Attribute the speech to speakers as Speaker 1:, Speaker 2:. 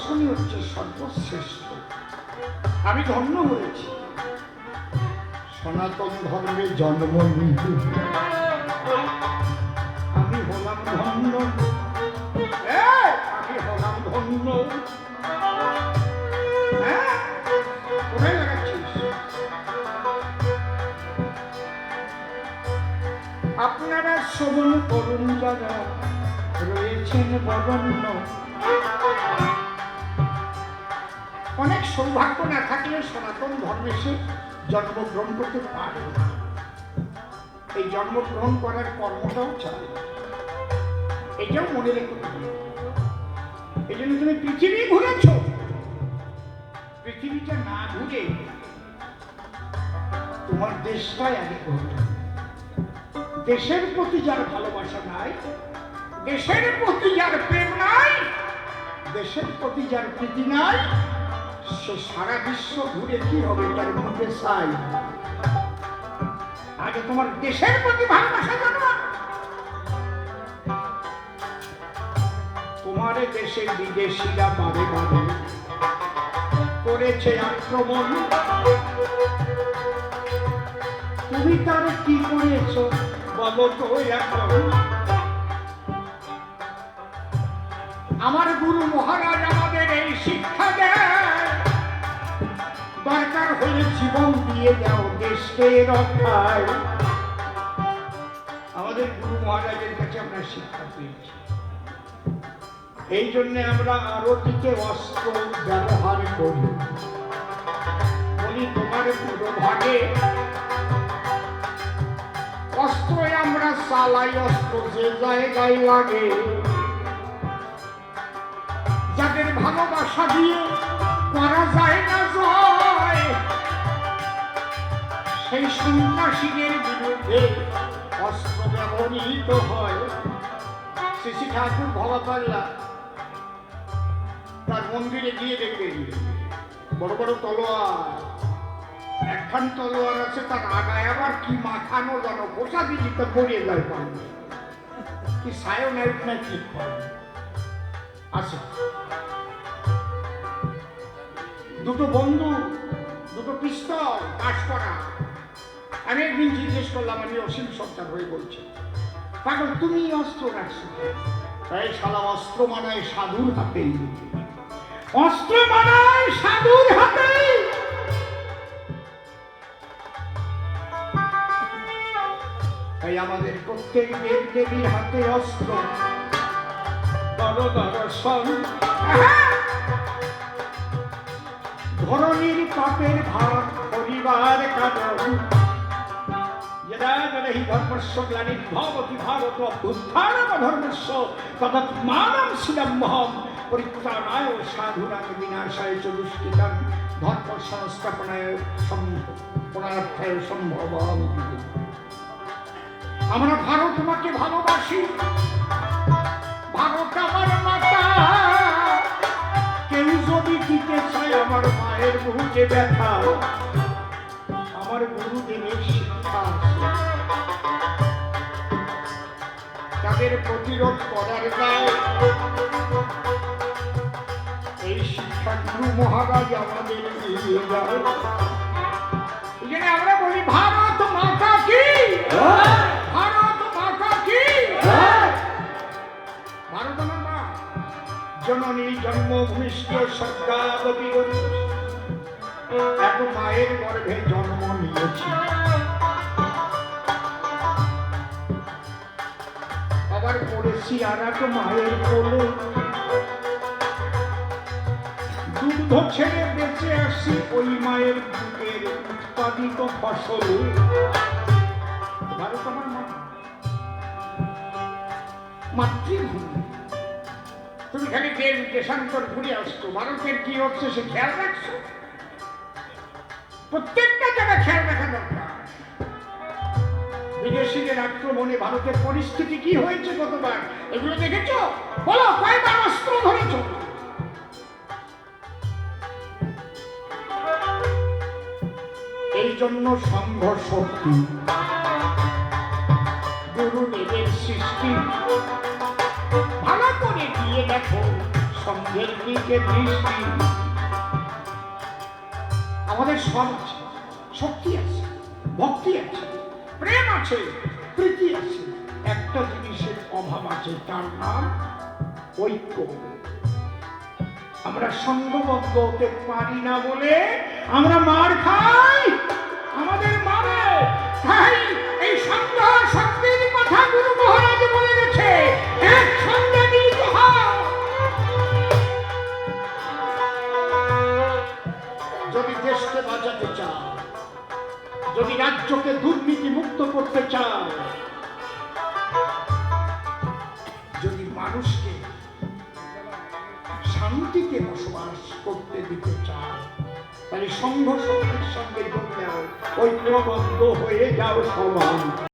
Speaker 1: দর্শনই হচ্ছে সর্বশ্রেষ্ঠ। আমি ধন্য হয়েছি সনাতন ধর্মে জন্ম নিতে। আমি হলাম ধন্য, আমি হলাম ধন্য। কোথায় লাগাচ্ছিস? আপনারা শ্রবণ করুন যারা রয়েছেন বরণ্য। অনেক সৌভাগ্য না থাকলে সনাতন ধর্মে সে জন্মগ্রহণ করতে পারে না। এই জন্মগ্রহণ করার কর্মটাও চাই, এটাও মনে রেখে। এই জন্য তুমি পৃথিবী ঘুরেছ, পৃথিবীটা না ঘুরে তোমার দেশটাই আগে ঘুরবে। দেশের প্রতি যার ভালোবাসা নাই, দেশের প্রতি যার প্রেম নাই, দেশের প্রতি যার প্রীতি নাই, সে সারা বিশ্ব ঘুরে কি হবে? তার মুখে চাই। আগে তোমার দেশের প্রতি ভালোবাসা জানো। তোমার দেশের বিদেশিরা বারে বারে করেছে আক্রমণ, তুমি তার কি করেছ বলো তো এখন? আমার গুরু মহারাজ আমাদের এই শিক্ষা দেয়, দরকার হলে জীবন দিয়ে দাও দেশকে রক্ষায়। আমাদের গুরু মহারাজের কাছে আমরা শিক্ষা পেয়েছি। এই জন্য আমরা আরতিতে অস্ত্র ব্যবহার করি। বলি তোমার পুরো ভাগে অস্ত্র আমরা চালাই, অস্ত্র যে জায়গায় লাগে। যাদের ভালোবাসা দিয়ে করা যায় না জয়, সেই সন্ত্রাসীদের বিরুদ্ধে অস্ত্র ব্যবহৃত হয়। শ্রী শ্রী ঠাকুর ভবাপাল্লা তার মন্দিরে গিয়ে দেখবেন বড় বড় তলোয়ার, একখান তলোয়ার আছে তার আগায় আবার কি মাখানো যেন পোষা দিতে পড়িয়ে যায় পানি, কি সায়োনাইট না কি আছে। দুটো বন্দুক, দুটো পিস্তল কাজ করা। আমি একদিন জিজ্ঞেস করলাম, আমি অসীম সত্তার হয়ে বলছি, পাগল তুমি অস্ত্র রাখছো? তাই শালা অস্ত্র মানায় সাধুর হাতেই, অস্ত্র মানায় সাধুর হাতেই। তাই আমাদের প্রত্যেক দেব দেবীর হাতে অস্ত্র। দর্শন ধরণীর পাপের ভাগ পরিবার কারণ। यदा हि धर्मस्य ग्लानिर्भवति भारत अभ्युत्थानमधर्मस्य तदात्मानं शिलम्बहं परित्राणाय साधूनां विनाशाय च दुष्कृतां धर्म संस्थापनाय পুনরুত্থায় সম্ভবম। আমরা ভারত মাকে ভালোবাসি, ভারত আমার মাতা। কেউ যদি দিতে চায় আমার মায়ের বুকে ব্যথা, আমার গুরুদেবের শিক্ষা আছে, তাদের প্রতিরোধ করার দায় এই শিক্ষা গুরু মহারাজ আমাদের দিয়ে যায়। এখানে আমরা বলি ভারত মাতা কি, ভারত মাতা কি। ভারত মাতা জননী জন্মভূমিষ্ঠ সর্গাবতী, এক মায়ের গর্ভে জন্ম নিয়েছি। আবার পড়েছি আর এক মায়ের কোলে, দুগ্ধ ছেড়ে বেঁচে আসি ওই মায়ের বুকের উৎপাদিত ফসল। ভারত আমার মা, মাতৃভূমি। তুমি খালি দেশ দেশান্তর ঘুরে আসছো, ভারতের কি হচ্ছে সে খেয়াল রাখছো? প্রত্যেকটা জায়গায় খেয়াল রাখা দরকার। বিদেশিদের আক্রমণে ভারতের পরিস্থিতি কি হয়েছে কতবার এগুলো দেখেছো? বলো কয়বার অস্ত্র ধরেছো? এই জন্য সংঘ শক্তি, গুরুদেবের সৃষ্টি। ভালো করে দিয়ে দেখো সঙ্গের দিকে দৃষ্টি। আমাদের সব আছে, শক্তি আছে, ভক্তি আছে, প্রেম আছে, প্রীতি আছে, একটা জিনিসের অভাব আছে, তার নাম ঐক্য। আমরা সংঘবদ্ধ হতে পারি না বলে আমরা মার খাই, আমাদের মারে। তাই এই সংঘ শক্তির কথা গুরু মহারাজ বলে গেছে, এক সঙ্গে মিলিত হও। যদি দেশকে বাঁচাতে চাও, যদি রাজ্যকে দুর্নীতি মুক্ত করতে চাও, যদি মানুষকে শান্তিতে বসবাস করতে দিতে চাও, তাহলে সংঘ শক্তির সঙ্গে যোগ দাও, ঐক্যবদ্ধ হয়ে যাও সমান।